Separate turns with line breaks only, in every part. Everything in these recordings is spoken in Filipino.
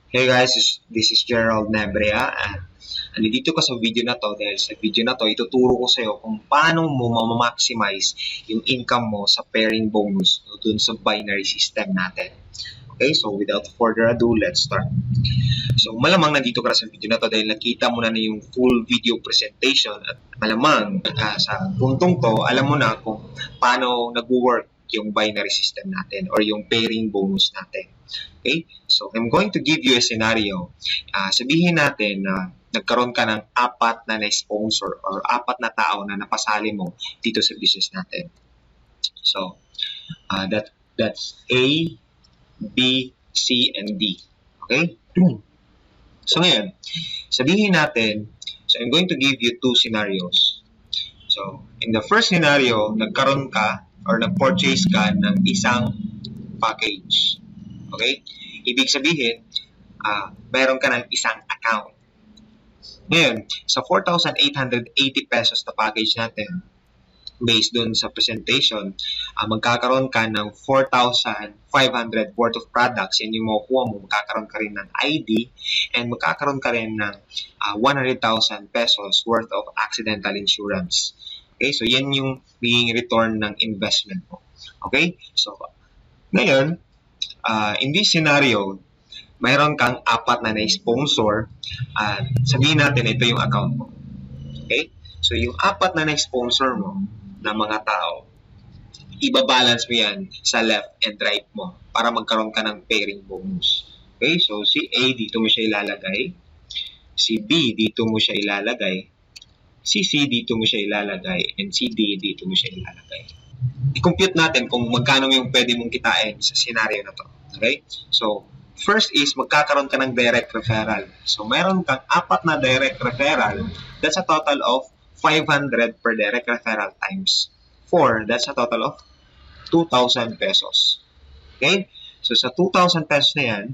Hey guys, this is Gerald Nebrea at nandito ko sa video na to dahil sa video na to ituturo ko sa iyo kung paano mo ma-maximize yung income mo sa pairing bonus dun sa binary system natin. Okay, so without further ado, let's start. So malamang nandito ka sa video na to dahil nakita mo na yung full video presentation at malamang sa puntong to, alam mo na kung paano nag-work yung binary system natin or yung pairing bonus natin. Okay? So, I'm going to give you a scenario. Sabihin natin na nagkaroon ka ng apat na na-sponsor or apat na tao na napasali mo dito sa business natin. So, that's A, B, C, and D. Okay? So, ngayon, sabihin natin, so I'm going to give you two scenarios. So, in the first scenario, nagkaroon ka or nag-purchase ka ng isang package. Okay? Ibig sabihin, mayroon ka ng isang account. Ngayon, sa 4,880 pesos na package natin, based dun sa presentation, magkakaroon ka ng 4,500 worth of products. Yan yung makukuha mo. Magkakaroon ka rin ng ID and magkakaroon ka rin ng 100,000 pesos worth of accidental insurance. Okay? So, yan yung being return ng investment mo. Okay? So, ngayon, in this scenario, mayroon kang apat na na-sponsor at sabihin natin ito yung account mo. Okay? So, yung apat na na-sponsor mo na mga tao, ibabalance mo yan sa left and right mo para magkaroon ka ng pairing bonus. Okay? So, si A, dito mo siya ilalagay. Si B, dito mo siya ilalagay. Si C, dito mo siya ilalagay. And si D, dito mo siya ilalagay. I-compute natin kung magkano yung pwede mong kitain sa scenario na to. Okay? So, first is magkakaroon ka ng direct referral. So, meron kang apat na direct referral. That's a total of 500 per direct referral times 4. That's a total of 2,000 pesos. Okay? So, sa 2,000 pesos na yan,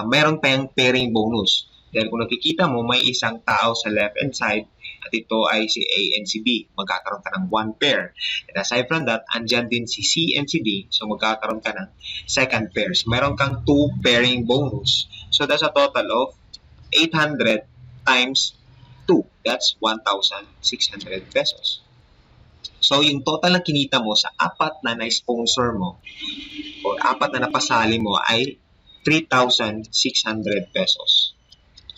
meron pa yung pairing bonus. Dahil kung nakikita mo, may isang tao sa left hand side at ito ay si A and si B. Magkakaroon ka ng one pair. And aside from that, andyan din si C and si D. So, magkakaroon ka ng second pairs. Meron kang 2 pairing bonus. So, that's a total of 800 times 2. That's 1,600 pesos. So, yung total na kinita mo sa apat na na-sponsor mo o apat na napasali mo ay 3,600 pesos.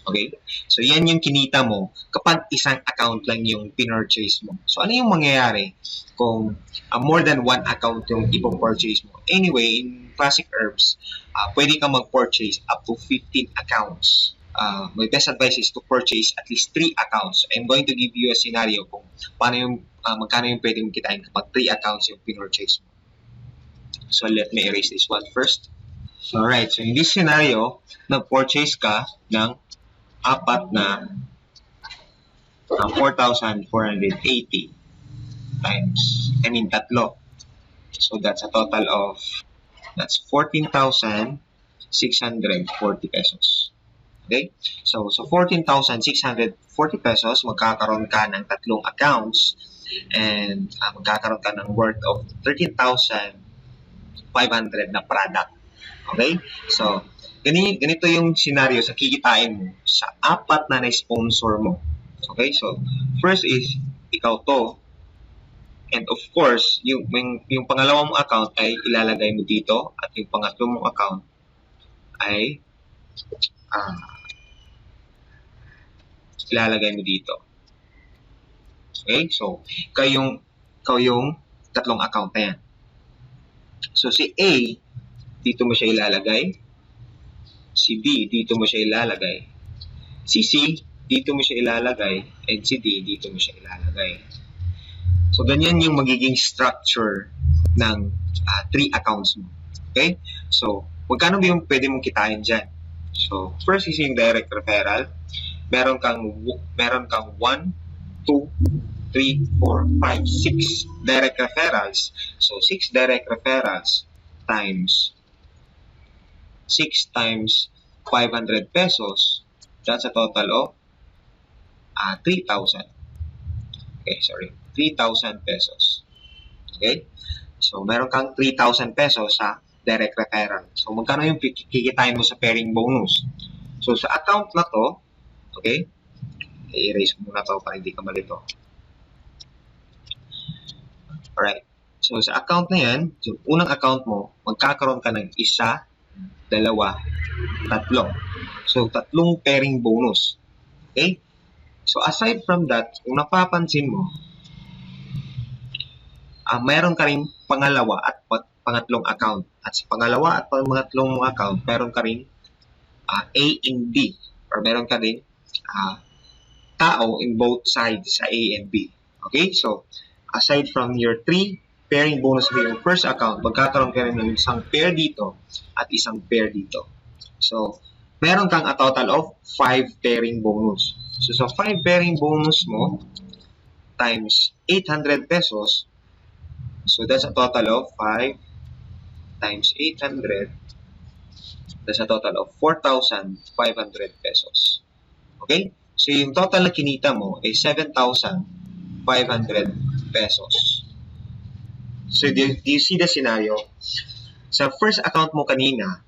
Okay? So, yan yung kinita mo kapag isang account lang yung pinurchase mo. So, ano yung mangyayari kung more than one account yung ipopurchase mo? Anyway, in Classic Herbs, pwede kang mag-purchase up to 15 accounts. My best advice is to purchase at least 3 accounts. I'm going to give you a scenario kung paano yung, magkano yung pwede mong kitain kapag 3 accounts yung pinurchase mo. So, let me erase this one first. So, alright. So, in this scenario, nag-purchase ka ng apat na 4,480 times, tatlo. So, that's a total of, that's 14,640 pesos. Okay? So 14,640 pesos, magkakaroon ka ng tatlong accounts and magkakaroon ka ng worth of 13,500 na product. Okay? So, ganito yung scenario sa kikitain mo sa apat na na-sponsor mo. Okay? So, first is, ikaw to. And of course, yung pangalawang mong account ay ilalagay mo dito at yung pangatlong mong account ay ilalagay mo dito. Okay? So, ikaw yung tatlong account na yan. So, si A, dito mo siya ilalagay. Si B, dito mo siya ilalagay. Si C, dito mo siya ilalagay. And si D, dito mo siya ilalagay. So, ganyan yung magiging structure ng 3 accounts mo. Okay? So, magkano ba yung pwede mong kitain dyan? So, first is yung direct referral. Meron kang 1, 2, 3, 4, 5, 6 direct referrals. So, 6 direct referrals times 6 times 500 pesos, that's a total of 3,000. Okay, sorry. 3,000 pesos. Okay? So, meron kang 3,000 pesos sa direct referral. So, magkano yung kikitain mo sa pairing bonus? So, sa account na to, okay, i-erase ko muna to para hindi ka malito. Alright. So, sa account na yan, yung unang account mo, magkakaroon ka ng 1, 2, 3. So, 3 pairing bonus. Okay? So, aside from that, kung napapansin mo, mayroon ka rin pangalawa at pangatlong account. At sa pangalawa at pangatlong account, meron ka rin A and B. Or meron ka rin tao in both sides sa A and B. Okay? So, aside from your 3 pairing bonus sa yung first account, magkakaroon ka rin ng isang pair dito at isang pair dito. So, meron kang a total of 5 pairing bonus. So, sa 5 pairing bonus mo, times 800 pesos, so that's a total of 5 times 800, that's a total of 4,500 pesos. Okay? So, yung total na kinita mo ay 7,500 pesos. So, do you see the scenario? Sa first account mo kanina,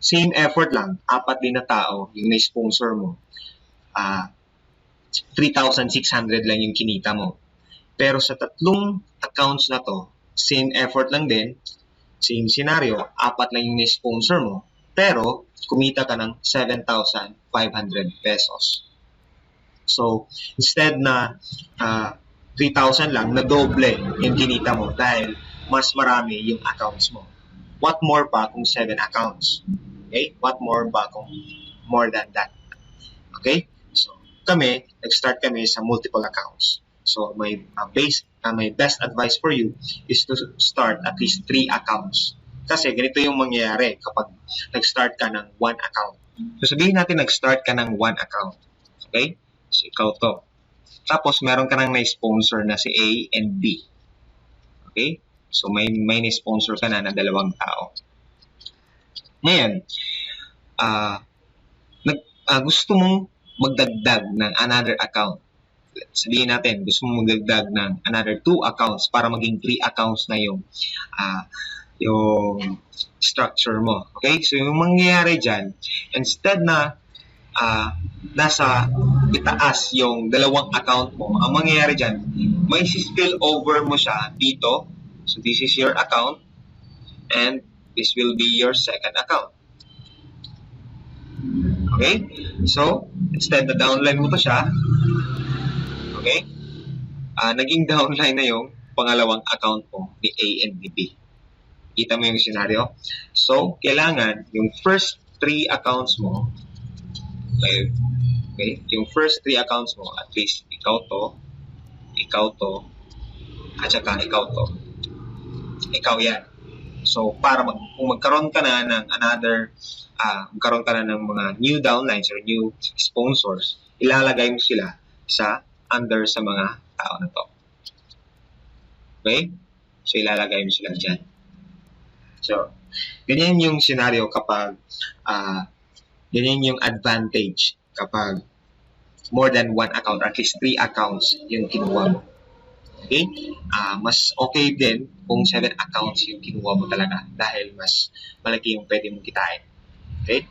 same effort lang, 4 din na tao yung na-sponsor mo. 3,600 lang yung kinita mo. Pero sa 3 accounts na to, same effort lang din, same scenario, 4 lang yung na-sponsor mo, pero kumita ka ng 7,500 pesos. So, instead na 3,000 lang, na doble yung kinita mo dahil mas marami yung accounts mo. What more pa kung 7 accounts? Okay? What more pa kung more than that? Okay? So, nag-start kami sa multiple accounts. So, my best advice for you is to start at least 3 accounts. Kasi ganito yung mangyayari kapag nag-start ka ng 1 account. So, sabihin natin nag-start ka ng 1 account. Okay? So, ikaw to. Tapos, meron ka nang na-sponsor na si A and B. Okay? So, may na-sponsor ka na 2 tao. Ngayon, gusto mong magdagdag ng another account. Sabihin natin, gusto mong magdagdag ng another 2 accounts para maging 3 accounts na yung structure mo. Okay? So, yung mangyayari dyan, instead na nasa itaas yung 2 account mo, ang mangyayari dyan, may spill over mo siya dito. So, this is your account and this will be your second account. Okay? So, instead na downline mo to siya, okay? Naging downline na yung pangalawang account mo ni A and B. Kita mo yung scenario? So, kailangan yung first 3 accounts mo, okay? Yung first 3 accounts mo, at least ikaw to, at saka ikaw to. Ikaw yan. So, para kung magkaroon ka na ng magkaroon ka na ng mga new downlines or new sponsors, ilalagay mo sila under sa mga tao na to. Okay? So, ilalagay mo sila dyan. So, ganyan yung scenario kapag ganyan yung advantage kapag more than 1 account or at least 3 accounts yung kinuha mo. Okay? Mas okay din kung 7 accounts yung kinuha mo talaga dahil mas malaki yung pwede mong kitain. Okay?